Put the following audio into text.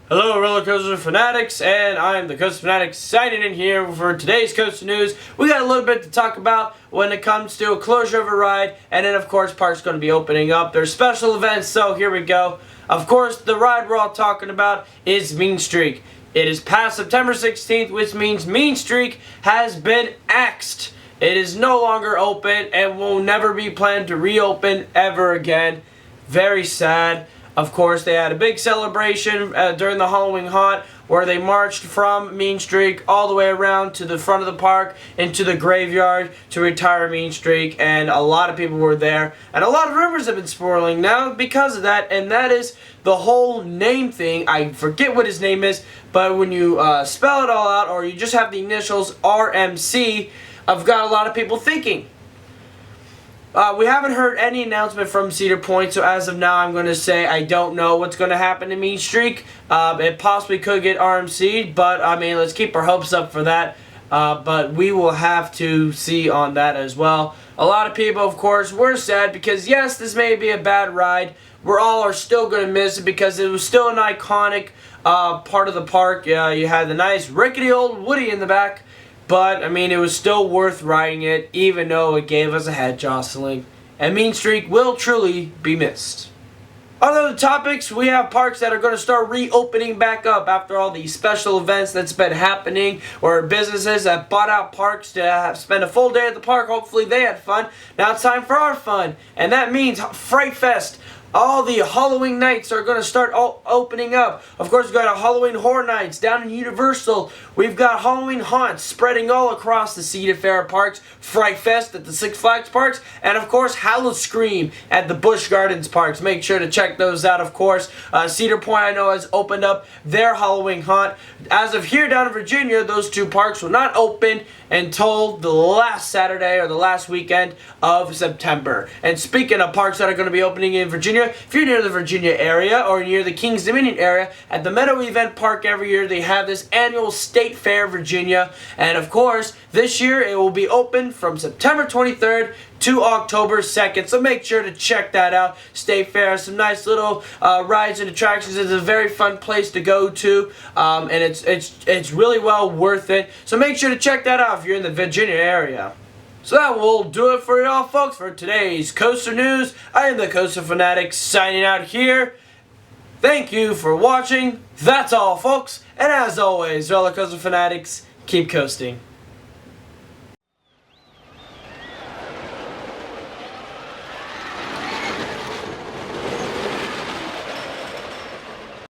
Hello, roller coaster fanatics, and I'm the Coaster Fanatic signing in here for today's Coaster News. We got a little bit to talk about when it comes to a closure of a ride, and then of course park's going to be opening up. There's special events, so here we go. Of course, the ride we're all talking about is Mean Streak. It is past September 16th, which means Mean Streak has been axed. It is no longer open and will never be planned to reopen ever again. Very sad. Of course, they had a big celebration during the Halloween Haunt where they marched from Mean Streak all the way around to the front of the park into the graveyard to retire Mean Streak, and a lot of people were there. And a lot of rumors have been swirling now because of that, and that is the whole name thing. I forget what his name is, but when you spell it all out or you just have the initials RMC, I've got a lot of people thinking. We haven't heard any announcement from Cedar Point, so as of now I'm going to say I don't know what's going to happen to Mean Streak. It possibly could get RMC'd, but I mean, let's keep our hopes up for that. But we will have to see on that as well. A lot of people, of course, were sad because yes, this may be a bad ride. We're all are still going to miss it because it was still an iconic part of the park. You had the nice rickety old Woody in the back. But, I mean, it was still worth riding it, even though it gave us a head jostling. And Mean Streak will truly be missed. Other topics, we have parks that are going to start reopening back up after all these special events that's been happening, or businesses that bought out parks to spend a full day at the park. Hopefully they had fun. Now it's time for our fun. And that means Fright Fest. All the Halloween nights are going to start opening up. Of course, we've got a Halloween Horror Nights down in Universal. We've got Halloween Haunts spreading all across the Cedar Fair parks, Fright Fest at the Six Flags parks, and of course, Howl-O-Scream at the Busch Gardens parks. Make sure to check those out, of course. Cedar Point, I know, has opened up their Halloween Haunt. As of here down in Virginia, those two parks will not open until the last Saturday or the last weekend of September. And speaking of parks that are going to be opening in Virginia, if you're near the Virginia area or near the Kings Dominion area, at the Meadow Event Park every year they have this annual State Fair Virginia, and of course this year it will be open from September 23rd to October 2nd, so make sure to check that out. State Fair has some nice little rides and attractions. It's a very fun place to go to, and it's really well worth it, so make sure to check that out if you're in the Virginia area. So that will do it for y'all folks for today's Coaster News. I am the Coaster Fanatic signing out here. Thank you for watching. That's all folks, and as always, roller coaster fanatics, keep coasting.